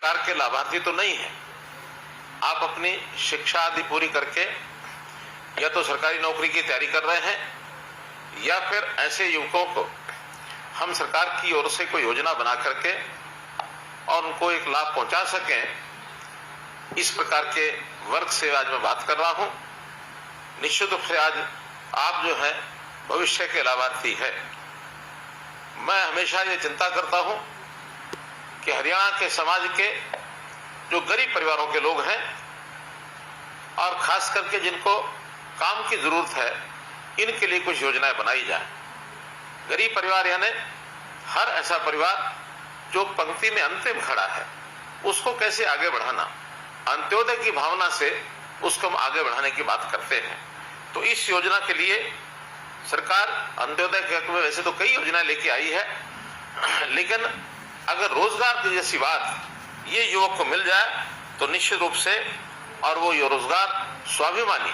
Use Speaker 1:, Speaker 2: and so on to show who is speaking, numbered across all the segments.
Speaker 1: सरकार के लाभार्थी तो नहीं है। आप अपनी शिक्षा आदि पूरी करके या तो सरकारी नौकरी की तैयारी कर रहे हैं या फिर ऐसे युवकों को हम सरकार की ओर से कोई योजना बना करके और उनको एक लाभ पहुंचा सकें, इस प्रकार के वर्ग से आज मैं बात कर रहा हूं। निश्चित रूप से आज आप जो है भविष्य के लाभार्थी है। मैं हमेशा ये चिंता करता हूं कि हरियाणा के समाज के जो गरीब परिवारों के लोग हैं और खास करके जिनको काम की जरूरत है, इनके लिए कुछ योजनाएं बनाई जाए। गरीब परिवार यानी हर ऐसा परिवार जो पंक्ति में अंतिम खड़ा है, उसको कैसे आगे बढ़ाना, अंत्योदय की भावना से उसको हम आगे बढ़ाने की बात करते हैं। तो इस योजना के लिए सरकार अंत्योदय के हक में वैसे तो कई योजनाएं लेके आई है, लेकिन अगर रोजगार की जैसी बात ये युवक को मिल जाए तो निश्चित रूप से और वो ये रोजगार स्वाभिमानी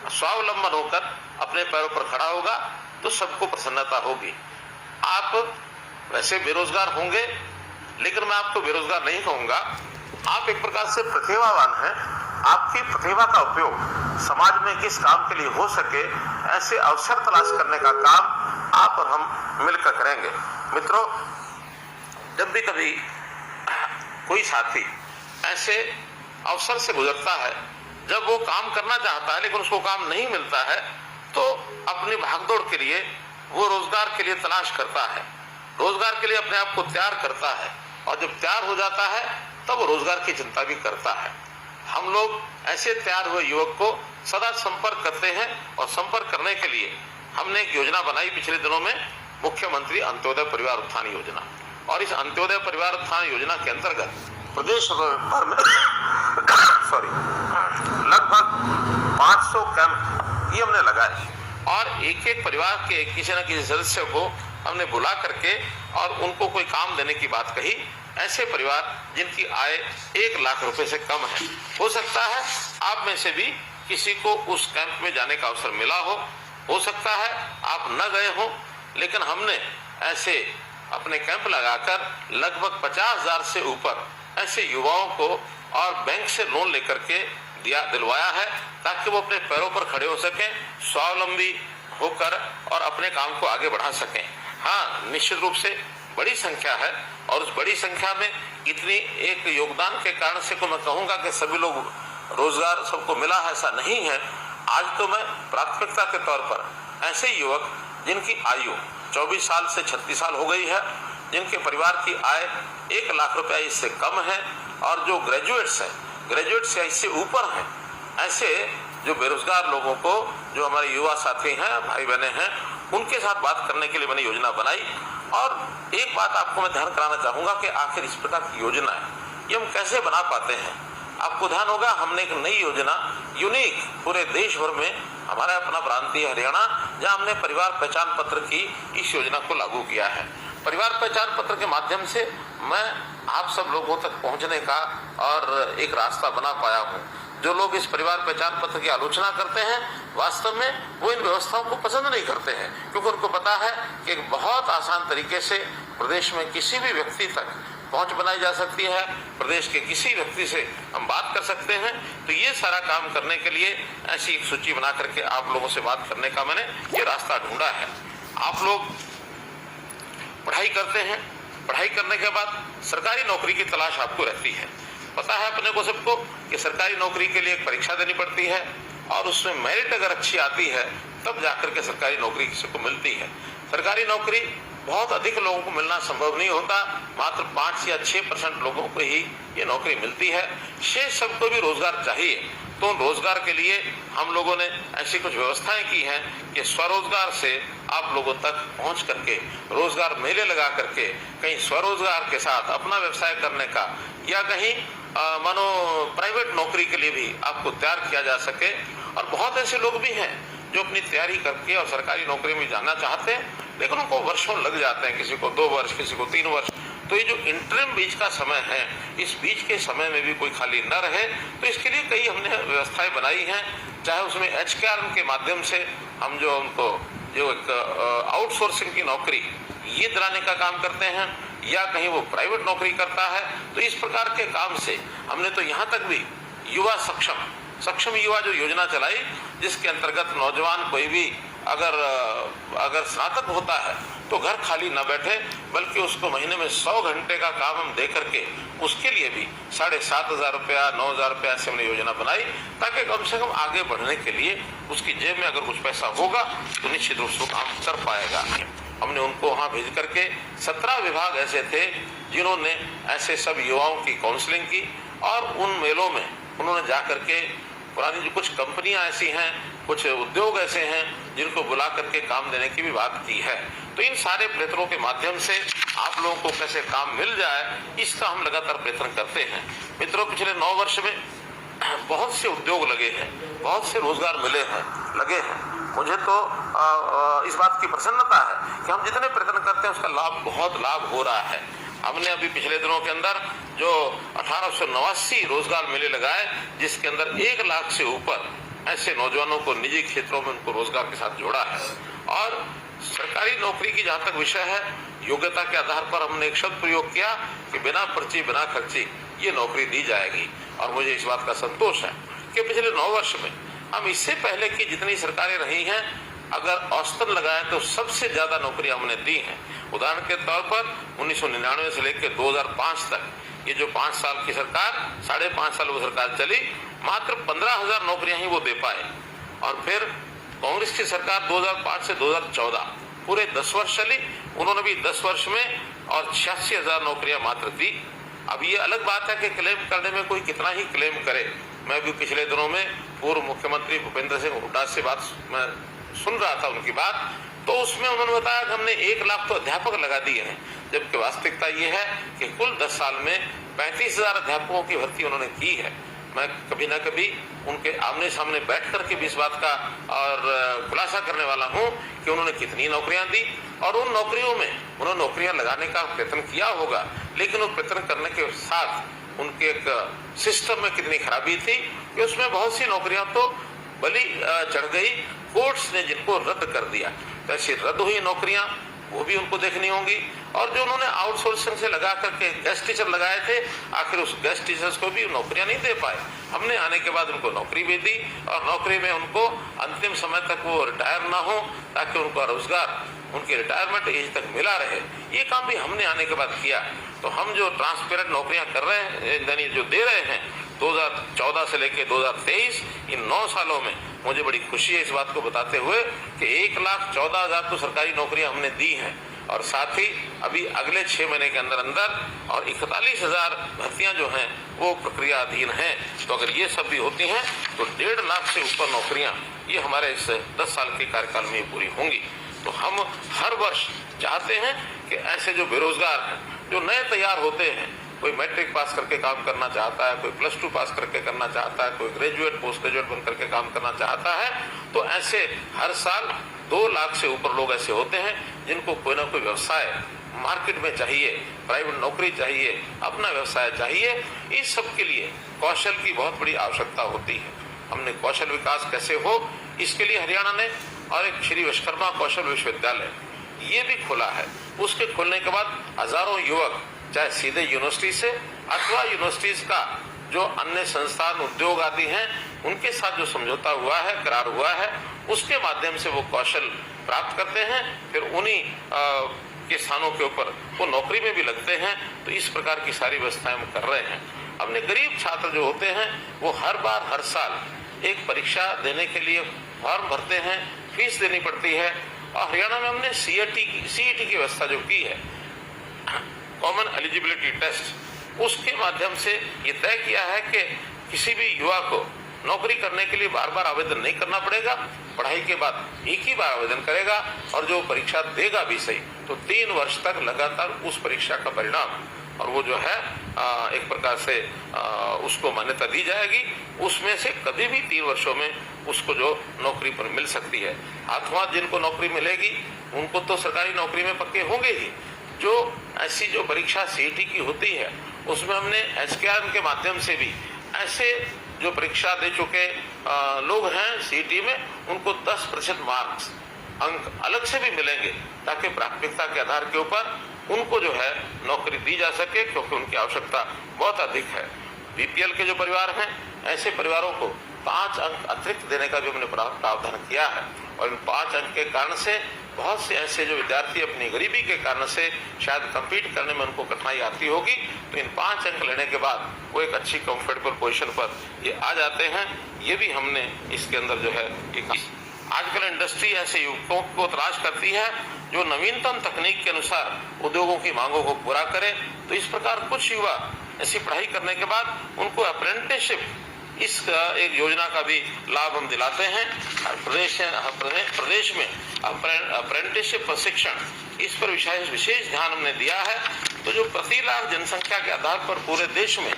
Speaker 1: स्वावलंबन होकर अपने पैरों पर खड़ा होगा तो सबको प्रसन्नता होगी। आप वैसे बेरोजगार होंगे, लेकिन मैं आपको बेरोजगार नहीं कहूंगा। आप एक प्रकार से प्रतिभावान हैं। आपकी प्रतिभा का उपयोग समाज में किस काम के लिए हो सके, ऐसे अवसर तलाश करने का काम आप और हम मिलकर करेंगे। मित्रों, जब भी कभी कोई साथी ऐसे अवसर से गुजरता है, जब वो काम करना चाहता है लेकिन उसको काम नहीं मिलता है, तो अपनी भागदौड़ के लिए वो रोजगार के लिए तलाश करता है, रोजगार के लिए अपने आप को तैयार करता है, और जब तैयार हो जाता है तब वो रोजगार की चिंता भी करता है। हम लोग ऐसे तैयार हुए युवक को सदा संपर्क करते हैं, और संपर्क करने के लिए हमने एक योजना बनाई पिछले दिनों में, मुख्यमंत्री अंत्योदय परिवार उत्थान योजना। और इस अंत्योदय परिवार उत्थान योजना के अंतर्गत प्रदेश भर में लगभग 500 कैंप ये हमने लगाए, और एक एक परिवार के किसी न किसी सदस्य को हमने बुला करके और उनको कोई काम देने की बात कही। ऐसे परिवार जिनकी आय 1 लाख रुपए से कम है, हो सकता है आप में से भी किसी को उस कैंप में जाने का अवसर मिला हो सकता है आप न गए हो, लेकिन हमने ऐसे अपने कैंप लगाकर लगभग 50,000 से ऊपर ऐसे युवाओं को और बैंक से लोन लेकर के दिलवाया है, ताकि वो अपने पैरों पर खड़े हो सकें, स्वावलंबी होकर और अपने काम को आगे बढ़ा सकें। हाँ, निश्चित रूप से बड़ी संख्या है, और उस बड़ी संख्या में इतनी एक योगदान के कारण से को मैं कहूंगा कि सभी लोग रोजगार सबको मिला है, ऐसा नहीं है। आज तो मैं प्राथमिकता के तौर पर ऐसे युवक जिनकी आयु 24 साल से 36 साल हो गई है, जिनके परिवार की आय 1 लाख रुपया इससे कम है, और जो ग्रेजुएट्स हैं, ग्रेजुएट से इससे ऊपर हैं, ऐसे जो बेरोजगार लोगों को, जो हमारे युवा साथी हैं, भाई बहने हैं, उनके साथ बात करने के लिए मैंने योजना बनाई। और एक बात आपको मैं ध्यान कराना चाहूंगा कि आखिर इस प्रकार की योजना है ये हम कैसे बना पाते हैं। आपको ध्यान होगा, हमने एक नई योजना यूनिक पूरे देश भर में, हमारा अपना प्रांतीय हरियाणा, जहां हमने परिवार पहचान पत्र की इस योजना को लागू किया है। परिवार पहचान पत्र के माध्यम से मैं आप सब लोगों तक पहुंचने का और एक रास्ता बना पाया हूं। जो लोग इस परिवार पहचान पत्र की आलोचना करते हैं, वास्तव में वो इन व्यवस्थाओं को पसंद नहीं करते हैं, क्योंकि उनको पता है कि एक बहुत आसान तरीके से प्रदेश में किसी भी व्यक्ति तक पहुंच बनाई जा सकती है, प्रदेश के किसी व्यक्ति से हम बात कर सकते हैं। तो ये सारा काम करने के लिए ऐसी एक सूची बना करके आप लोगों से बात करने का मैंने ये रास्ता ढूंढा है। आप लोग पढ़ाई करते हैं, पढ़ाई करने के बाद सरकारी नौकरी की तलाश आपको रहती है। पता है अपने को सबको कि सरकारी नौकरी के लिए एक परीक्षा देनी पड़ती है, और उसमें मेरिट अगर अच्छी आती है तब जाकर के सरकारी नौकरी किसी को मिलती है। सरकारी नौकरी बहुत अधिक लोगों को मिलना संभव नहीं होता, मात्र 5 या 6% लोगों को ही ये नौकरी मिलती है। शेष सबको भी रोजगार चाहिए। तो रोजगार के लिए हम लोगों ने ऐसी कुछ व्यवस्थाएं की हैं कि स्वरोजगार से आप लोगों तक पहुंच करके, रोजगार मेले लगा करके, कहीं स्वरोजगार के साथ अपना व्यवसाय करने का, या कहीं मानो प्राइवेट नौकरी के लिए भी आपको तैयार किया जा सके। और बहुत ऐसे लोग भी हैं जो अपनी तैयारी करके और सरकारी नौकरी में जाना चाहते हैं, लेकिन उनको वर्षों लग जाते हैं, किसी को 2 वर्ष, किसी को 3 वर्ष। तो ये जो इंटरिम बीच का समय है, इस बीच के समय में भी कोई खाली न रहे, तो इसके लिए कई हमने व्यवस्थाएं बनाई हैं। चाहे उसमें HKR के माध्यम से हम जो उनको जो एक आउटसोर्सिंग की नौकरी ये दिलाने का काम करते हैं, या कहीं वो प्राइवेट नौकरी करता है। तो इस प्रकार के काम से हमने तो यहाँ तक भी युवा सक्षम युवा जो योजना चलाई, जिसके अंतर्गत नौजवान कोई भी अगर स्नातक होता है तो घर खाली न बैठे, बल्कि उसको महीने में 100 घंटे का काम हम दे करके उसके लिए भी 7,500 रुपया 9,000 रुपया ऐसे हमने योजना बनाई, ताकि कम से कम आगे बढ़ने के लिए उसकी जेब में अगर कुछ पैसा होगा तो निश्चित रूप से काम कर पाएगा। हमने उनको वहाँ भेज करके 17 विभाग ऐसे थे जिन्होंने ऐसे सब युवाओं की काउंसलिंग की, और उन मेलों में उन्होंने जा करके पुरानी जो कुछ कंपनियां ऐसी हैं, कुछ उद्योग ऐसे हैं जिनको बुला करके काम देने की भी बात की है। तो इन सारे प्रयत्नों के माध्यम से आप लोगों को कैसे काम मिल जाए, इसका हम लगातार प्रयत्न करते हैं। मित्रों, पिछले 9 वर्ष में बहुत से उद्योग लगे हैं, बहुत से रोजगार लगे हैं। मुझे तो इस बात की प्रसन्नता है कि हम जितने प्रयत्न करते हैं उसका बहुत लाभ हो रहा है। हमने अभी पिछले दिनों के अंदर जो 1889 रोजगार मेले लगाए, जिसके अंदर 1 लाख से ऊपर ऐसे नौजवानों को निजी क्षेत्रों में उनको रोजगार के साथ जोड़ा है। और सरकारी नौकरी की जहां तक विषय है, योग्यता के आधार पर हमने एक शब्द प्रयोग किया कि बिना पर्ची बिना खर्ची ये नौकरी दी जाएगी। और मुझे इस बात का संतोष है कि पिछले 9 वर्ष में हम इससे पहले की जितनी सरकारें रही हैं, अगर औसतन लगाए तो सबसे ज्यादा नौकरी हमने दी हैं। उदाहरण के तौर पर 1999 से लेकर 2005 तक ये जो 5 साल की सरकार, 5.5 साल वो सरकार चली, मात्र 15,000 नौकरियां ही वो दे पाए। और फिर कांग्रेस की सरकार 2005 से 2014 पूरे 10 वर्ष चली, उन्होंने भी 10 वर्ष में और 86,000 नौकरियां मात्र दी। अब ये अलग बात है कि क्लेम करने में कोई कितना ही क्लेम करे। मैं भी पिछले दिनों में पूर्व मुख्यमंत्री भूपेंद्र सिंह हुड्डा से बात मैं सुन रहा था उनकी बात, तो उसमें उन्होंने बताया कि हमने 1 लाख तो अध्यापक लगा दिए हैं, जबकि वास्तविकता ये है कि कुल 10 साल में 35,000 अध्यापकों की भर्ती उन्होंने की है। मैं कभी ना कभी उनके आमने सामने बैठ करके भी इस बात का और खुलासा करने वाला हूं कि उन्होंने कितनी नौकरियां दी, और उन नौकरियों में उन्होंने नौकरियां लगाने का प्रयत्न किया होगा, लेकिन वो प्रयत्न करने के साथ उनके एक सिस्टम में कितनी खराबी थी कि उसमें बहुत सी नौकरियां तो बलि चढ़ गई, कोर्ट्स ने जिनको रद्द कर दिया। तो ऐसी रद्द हुई नौकरियां वो भी उनको देखनी होंगी। और जो उन्होंने आउटसोर्सिंग से लगा करके गेस्ट टीचर लगाए थे, आखिर उस गेस्ट टीचर्स को भी नौकरियां नहीं दे पाए। हमने आने के बाद उनको नौकरी भी दी, और नौकरी में उनको अंतिम समय तक वो रिटायर ना हो, ताकि उनको रोजगार उनके रिटायरमेंट एज तक मिला रहे। ये काम भी हमने आने के बाद किया। तो हम जो ट्रांसपेरेंट नौकरियां कर रहे हैं, यानी जो दे रहे हैं 2014 से लेकर 2023, इन 9 सालों में मुझे बड़ी खुशी है इस बात को बताते हुए कि 1,14,000 तो सरकारी नौकरियां हमने दी हैं, और साथ ही अभी अगले 6 महीने के अंदर और 41,000 भर्तियां जो हैं वो प्रक्रियाधीन हैं। तो अगर ये सब भी होती हैं तो 1.5 लाख से ऊपर नौकरियां ये हमारे इस 10 साल के कार्यकाल में पूरी होंगी। तो हम हर वर्ष चाहते हैं कि ऐसे जो बेरोजगार हैं, जो नए तैयार होते हैं, कोई मैट्रिक पास करके काम करना चाहता है, कोई +2 पास करके करना चाहता है, कोई ग्रेजुएट पोस्ट ग्रेजुएट बन करके काम करना चाहता है, तो ऐसे हर साल 2 लाख से ऊपर लोग ऐसे होते हैं जिनको कोई ना कोई व्यवसाय मार्केट में चाहिए, प्राइवेट नौकरी चाहिए, अपना व्यवसाय चाहिए। इस सब के लिए कौशल की बहुत बड़ी आवश्यकता होती है। हमने कौशल विकास कैसे हो, इसके लिए हरियाणा ने और एक श्री विश्वकर्मा कौशल विश्वविद्यालय ये भी खुला है। उसके खुलने के बाद हजारों युवक चाहे सीधे यूनिवर्सिटी से अथवा यूनिवर्सिटीज का जो अन्य संस्थान उद्योग आदि हैं उनके साथ जो समझौता हुआ है, करार हुआ है, उसके माध्यम से वो कौशल प्राप्त करते हैं, फिर उन्हीं के स्थानों के ऊपर वो नौकरी में भी लगते हैं। तो इस प्रकार की सारी व्यवस्थाएं हम कर रहे हैं। अपने गरीब छात्र जो होते हैं वो हर बार हर साल एक परीक्षा देने के लिए फॉर्म भरते हैं, फीस देनी पड़ती है। और हरियाणा में हमने सीईटी की व्यवस्था जो की है, कॉमन एलिजिबिलिटी टेस्ट, उसके माध्यम से ये तय किया है कि किसी भी युवा को नौकरी करने के लिए बार बार आवेदन नहीं करना पड़ेगा। पढ़ाई के बाद एक ही बार आवेदन करेगा, और जो परीक्षा देगा भी सही तो 3 वर्ष तक लगातार उस परीक्षा का परिणाम और वो जो है एक प्रकार से उसको मान्यता दी जाएगी। उसमें से कभी भी 3 वर्षों में उसको जो नौकरी पर मिल सकती है। हाथों हाथ जिनको नौकरी मिलेगी उनको तो सरकारी नौकरी में पक्के होंगे ही। जो ऐसी जो परीक्षा सीईटी की होती है उसमें हमने एसकेआर के माध्यम से भी ऐसे जो परीक्षा दे चुके लोग हैं सीईटी में, उनको 10% मार्क्स अंक अलग से भी मिलेंगे, ताकि प्राथमिकता के आधार के ऊपर उनको जो है नौकरी दी जा सके, क्योंकि उनकी आवश्यकता बहुत अधिक है। बीपीएल के जो परिवार हैं, ऐसे परिवारों को 5 अंक अतिरिक्त देने का भी हमने प्रावधान किया है। और इन 5 अंक के कारण से बहुत से ऐसे जो विद्यार्थी अपनी गरीबी के कारण से शायद कम्पीट करने में उनको कठिनाई आती होगी, तो इन 5 अंक लेने के बाद वो एक अच्छी कंफर्टेबल पोजीशन पर ये आ जाते हैं। ये भी हमने इसके अंदर जो है एक आजकल इंडस्ट्री ऐसे युवकों को तलाश करती है जो नवीनतम तकनीक के अनुसार उद्योगों की मांगों को पूरा करे। तो इस प्रकार कुछ युवा ऐसी पढ़ाई करने के बाद उनको अप्रेंटिसशिप, इस एक योजना का भी लाभ हम दिलाते हैं। प्रदेश में अप्रेंटिसशिप प्रशिक्षण, इस पर विशेष ध्यान हमने दिया है। तो जो प्रति लाख जनसंख्या के आधार पर पूरे देश में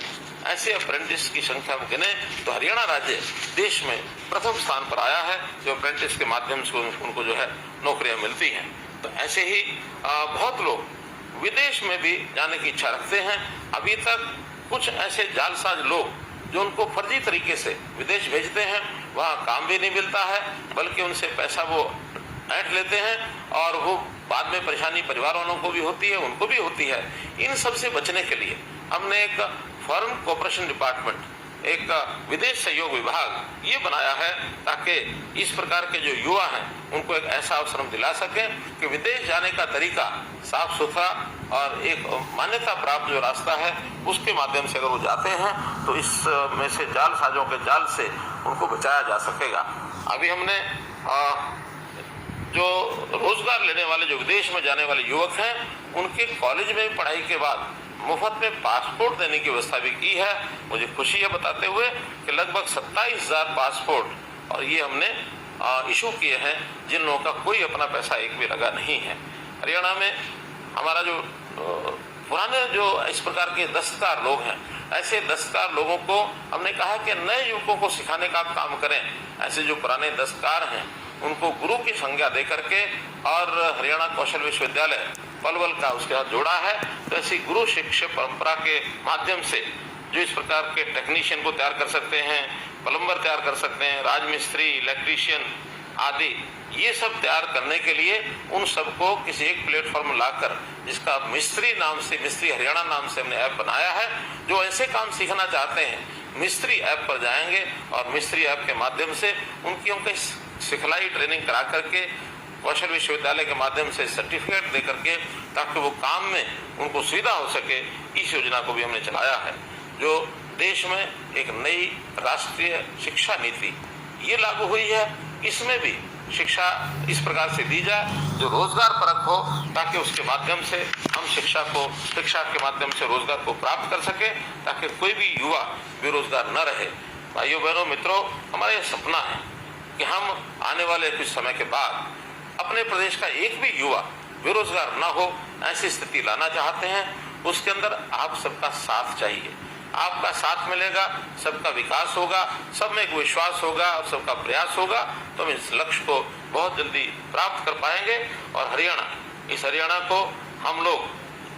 Speaker 1: ऐसे अप्रेंटिस की संख्या को गिने तो हरियाणा राज्य देश में प्रथम स्थान पर आया है, जो अप्रेंटिस के माध्यम से उनको जो है नौकरियां मिलती हैं। तो ऐसे ही बहुत लोग विदेश में भी जाने की इच्छा रखते हैं। अभी तक कुछ ऐसे जालसाज लोग जो उनको फर्जी तरीके से विदेश भेजते हैं, वहाँ काम भी नहीं मिलता है, बल्कि उनसे पैसा वो ऐंठ लेते हैं और वो बाद में परेशानी परिवार वालों को भी होती है, उनको भी होती है। इन सब से बचने के लिए हमने एक फॉरेन कोऑपरेशन डिपार्टमेंट, एक विदेश सहयोग विभाग ये बनाया है, ताकि इस प्रकार के जो युवा हैं उनको एक ऐसा अवसर हम दिला सकें कि विदेश जाने का तरीका साफ सुथरा और एक मान्यता प्राप्त जो रास्ता है उसके माध्यम से अगर वो जाते हैं तो इसमें से जालसाजों के जाल से उनको बचाया जा सकेगा। अभी हमने जो रोजगार लेने वाले जो विदेश में जाने वाले युवक हैं, उनके कॉलेज में पढ़ाई के बाद मुफ्त में पासपोर्ट देने की व्यवस्था भी की है। मुझे खुशी है बताते हुए कि लगभग 27,000 पासपोर्ट और ये हमने इशू किए हैं, जिन लोगों का कोई अपना पैसा एक भी लगा नहीं है। हरियाणा में हमारा जो पुराने जो इस प्रकार के दस्तकार लोग हैं, ऐसे दस्तकार लोगों को हमने कहा कि नए युवकों को सिखाने का काम करें। ऐसे जो पुराने दस्तकार हैं उनको गुरु की संज्ञा दे करके और हरियाणा कौशल विश्वविद्यालय पलवल का उसके साथ जोड़ा है। तो ऐसी गुरु शिक्षा परंपरा के माध्यम से जो इस प्रकार के टेक्नीशियन को तैयार कर सकते हैं, प्लम्बर तैयार कर सकते हैं, राजमिस्त्री, इलेक्ट्रीशियन आदि, ये सब तैयार करने के लिए उन सबको किसी एक प्लेटफॉर्म लाकर, जिसका मिस्त्री नाम से, मिस्त्री हरियाणा नाम से हमने ऐप बनाया है। जो ऐसे काम सीखना चाहते हैं मिस्त्री ऐप पर जाएंगे और मिस्त्री ऐप के माध्यम से उनकी सिखलाई ट्रेनिंग करा करके कौशल विश्वविद्यालय के माध्यम से सर्टिफिकेट दे करके, ताकि वो काम में उनको सुविधा हो सके, इस योजना को भी हमने चलाया है। जो देश में एक नई राष्ट्रीय शिक्षा नीति ये लागू हुई है, इसमें भी शिक्षा इस प्रकार से दी जाए जो रोजगार परक हो, ताकि उसके माध्यम से हम शिक्षा के माध्यम से रोजगार को प्राप्त कर सके, ताकि कोई भी युवा बेरोजगार न रहे। भाइयों बहनों मित्रों, हमारा यह सपना है कि हम आने वाले कुछ समय के बाद अपने प्रदेश का एक भी युवा बेरोजगार न हो, ऐसी स्थिति लाना चाहते हैं। उसके अंदर आप सबका साथ चाहिए। आपका साथ मिलेगा, सबका विकास होगा, सब में एक विश्वास होगा और सबका प्रयास होगा, तो हम इस लक्ष्य को बहुत जल्दी प्राप्त कर पाएंगे। और इस हरियाणा को हम लोग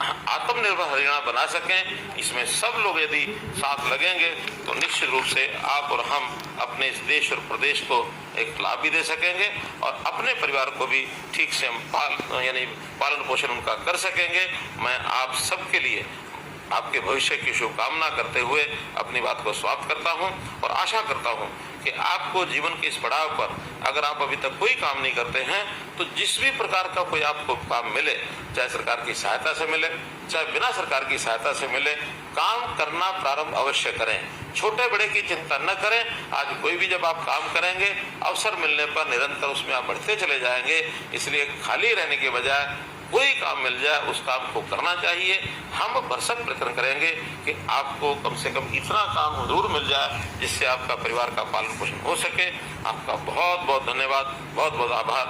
Speaker 1: आत्मनिर्भर हरियाणा बना सकें, इसमें सब लोग यदि साथ लगेंगे तो निश्चित रूप से आप और हम अपने इस देश और प्रदेश को एक लाभ भी दे सकेंगे और अपने परिवार को भी ठीक से हम पालन पोषण उनका कर सकेंगे। मैं आप सबके लिए आपके भविष्य की शुभकामना करते हुए अपनी बात को समाप्त करता हूं और आशा करता हूं कि आपको जीवन के इस पड़ाव पर अगर आप अभी तक कोई काम नहीं करते हैं तो जिस भी प्रकार का कोई आपको काम मिले, चाहे सरकार की सहायता से मिले चाहे बिना सरकार की सहायता से मिले, काम करना प्रारंभ अवश्य करें। छोटे बड़े की चिंता न करें। आज कोई भी जब आप काम करेंगे, अवसर मिलने पर निरंतर उसमें आप बढ़ते चले जाएंगे। इसलिए खाली रहने के बजाय कोई काम मिल जाए उस काम को करना चाहिए। हम भरसक प्रयत्न करेंगे कि आपको कम से कम इतना काम जरूर मिल जाए जिससे आपका परिवार का पालन पोषण हो सके। आपका बहुत बहुत धन्यवाद, बहुत बहुत आभार।